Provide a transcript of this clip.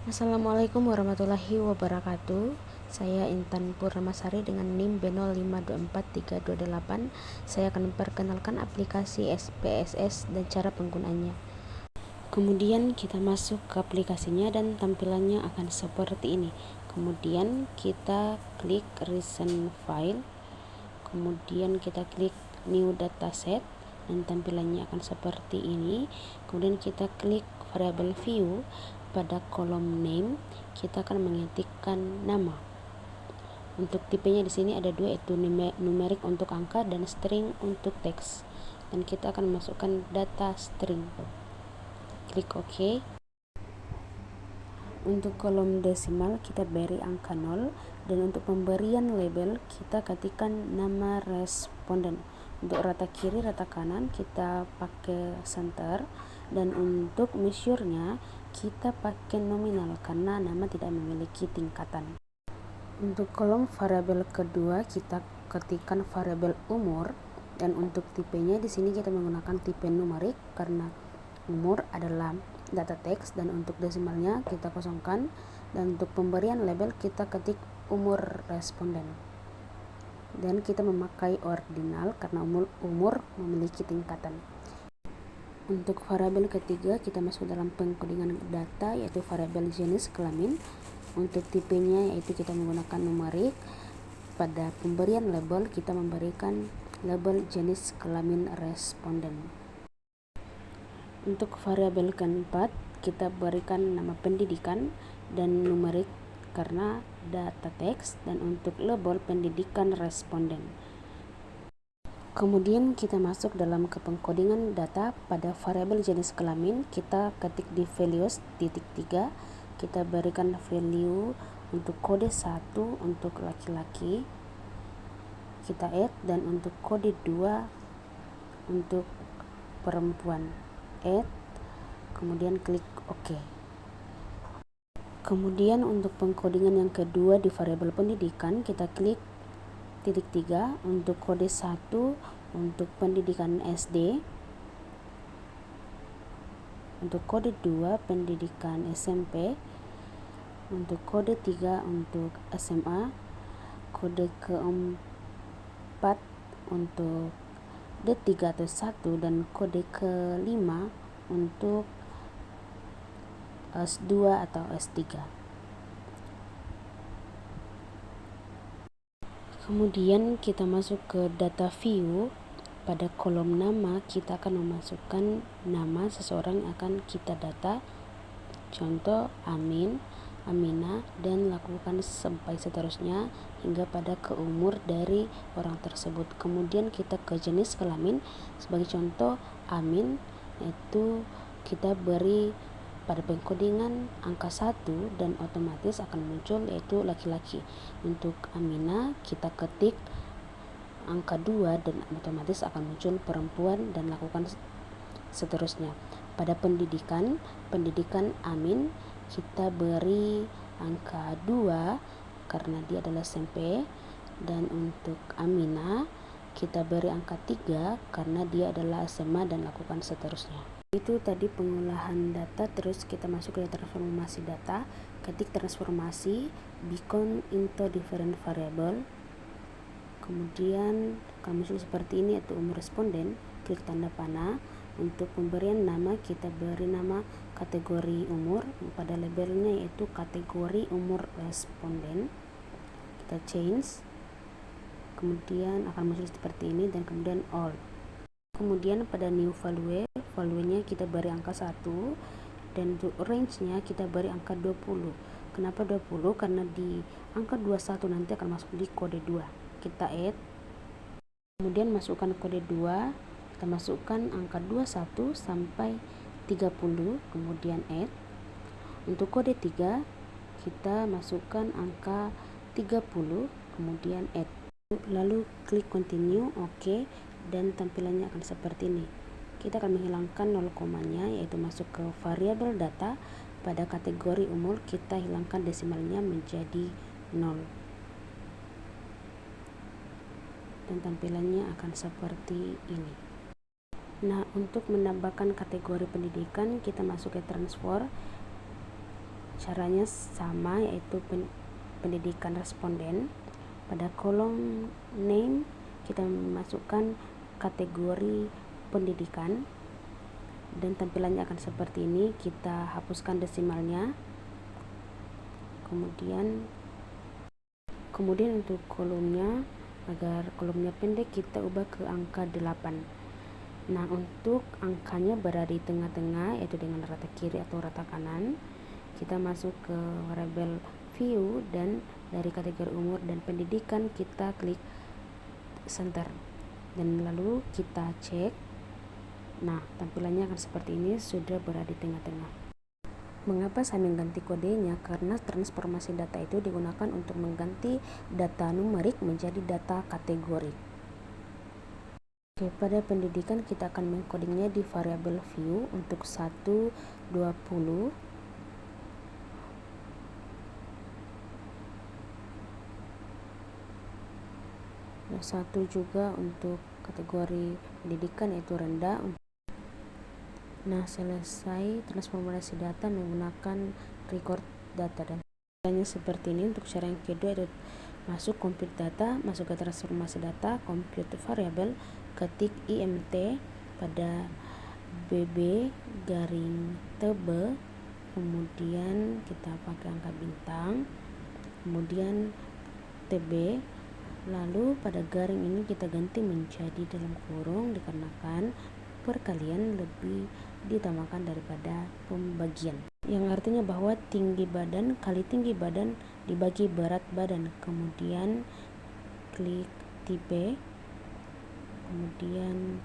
Assalamualaikum warahmatullahi wabarakatuh. Saya Intan Purnamasari dengan NIM B05243228. Saya akan memperkenalkan aplikasi SPSS dan cara penggunaannya. Kemudian kita masuk ke aplikasinya dan tampilannya akan seperti ini. Kemudian kita klik recent file. Kemudian kita klik new dataset dan tampilannya akan seperti ini. Kemudian kita klik variable view. Pada kolom name kita akan mengetikkan nama. Untuk tipenya di sini ada dua, yaitu numerik untuk angka dan string untuk teks. Dan kita akan masukkan data string. Klik OK. Untuk kolom desimal kita beri angka 0, dan untuk pemberian label kita ketikkan nama responden. Untuk rata kiri rata kanan kita pakai center, dan untuk measure-nya kita pakai nominal karena nama tidak memiliki tingkatan. Untuk kolom variabel kedua kita ketikkan variabel umur, dan untuk tipenya di sini kita menggunakan tipe numerik karena umur adalah data teks, dan untuk desimalnya kita kosongkan, dan untuk pemberian label kita ketik umur responden. Dan kita memakai ordinal karena umur memiliki tingkatan. Untuk variabel ketiga kita masuk dalam pengkodingan data, yaitu variabel jenis kelamin. Untuk tipenya yaitu kita menggunakan numerik. Pada pemberian label kita memberikan label jenis kelamin responden. Untuk variabel keempat kita berikan nama pendidikan dan numerik karena data teks, dan untuk label pendidikan responden. Kemudian kita masuk dalam ke pengkodingan data. Pada variabel jenis kelamin kita ketik di values .3, kita berikan value untuk kode 1 untuk laki-laki kita add, dan untuk kode 2 untuk perempuan add, kemudian klik OK. Kemudian untuk pengkodingan yang kedua di variabel pendidikan kita klik .3 untuk kode 1 untuk pendidikan SD, untuk kode 2 pendidikan SMP, untuk kode 3 untuk SMA, kode keempat untuk D3 atau 1, dan kode kelima untuk S2 atau S3. Kemudian kita masuk ke data view. Pada kolom nama kita akan memasukkan nama seseorang yang akan kita data, contoh Amin, Amina, dan lakukan sampai seterusnya hingga pada ke umur dari orang tersebut. Kemudian kita ke jenis kelamin, sebagai contoh Amin, yaitu kita beri pada pengkodingan angka 1 dan otomatis akan muncul yaitu laki-laki. Untuk Amina kita ketik angka 2 dan otomatis akan muncul perempuan, dan lakukan seterusnya. Pada pendidikan Amin kita beri angka 2 karena dia adalah SMP, dan untuk Amina kita beri angka 3 karena dia adalah SMA, dan lakukan seterusnya. Itu tadi pengolahan data. Terus kita masuk ke transformasi data. Ketik transformasi beacon into different variable, kemudian akan muncul seperti ini, yaitu umur responden. Klik tanda panah. Untuk pemberian nama kita beri nama kategori umur, pada labelnya yaitu kategori umur responden. Kita change, kemudian akan muncul seperti ini, dan kemudian all. Kemudian pada new value-nya kita beri angka 1, dan untuk range-nya kita beri angka 20. Kenapa 20? Karena di angka 21 nanti akan masuk di kode 2. Kita add, kemudian masukkan kode 2, kita masukkan angka 21 sampai 30, kemudian add. Untuk kode 3 kita masukkan angka 30, kemudian add. Lalu klik continue, OK, dan tampilannya akan seperti ini. Kita akan menghilangkan 0 komanya, yaitu masuk ke variabel data. Pada kategori umur kita hilangkan desimalnya menjadi 0, dan tampilannya akan seperti ini. Nah, untuk menambahkan kategori pendidikan kita masuk ke transfer. Caranya sama, yaitu pendidikan responden. Pada kolom name kita masukkan kategori pendidikan dan tampilannya akan seperti ini. Kita hapuskan desimalnya. Kemudian untuk kolomnya, agar kolomnya pendek, kita ubah ke angka 8. Nah, untuk angkanya berada di tengah-tengah, yaitu dengan rata kiri atau rata kanan. Kita masuk ke variabel view dan dari kategori umur dan pendidikan kita klik center dan lalu kita cek. Nah, tampilannya akan seperti ini, sudah berada di tengah-tengah. Mengapa saya mengganti kodenya? Karena transformasi data itu digunakan untuk mengganti data numerik menjadi data kategori. Oke, pada pendidikan kita akan mengkodingnya di variabel view untuk 120. Nah, 1 juga untuk kategori pendidikan, yaitu rendah. Nah, selesai transformasi data menggunakan record data dan caranya seperti ini. Untuk cara yang kedua, itu masuk compute data, masuk ke transformasi data, compute variable, ketik IMT pada BB garing tebe, kemudian kita pakai angka bintang, kemudian TB, lalu pada garing ini kita ganti menjadi dalam kurung dikarenakan perkalian lebih ditambahkan daripada pembagian, yang artinya bahwa tinggi badan kali tinggi badan dibagi berat badan. Kemudian klik tipe, kemudian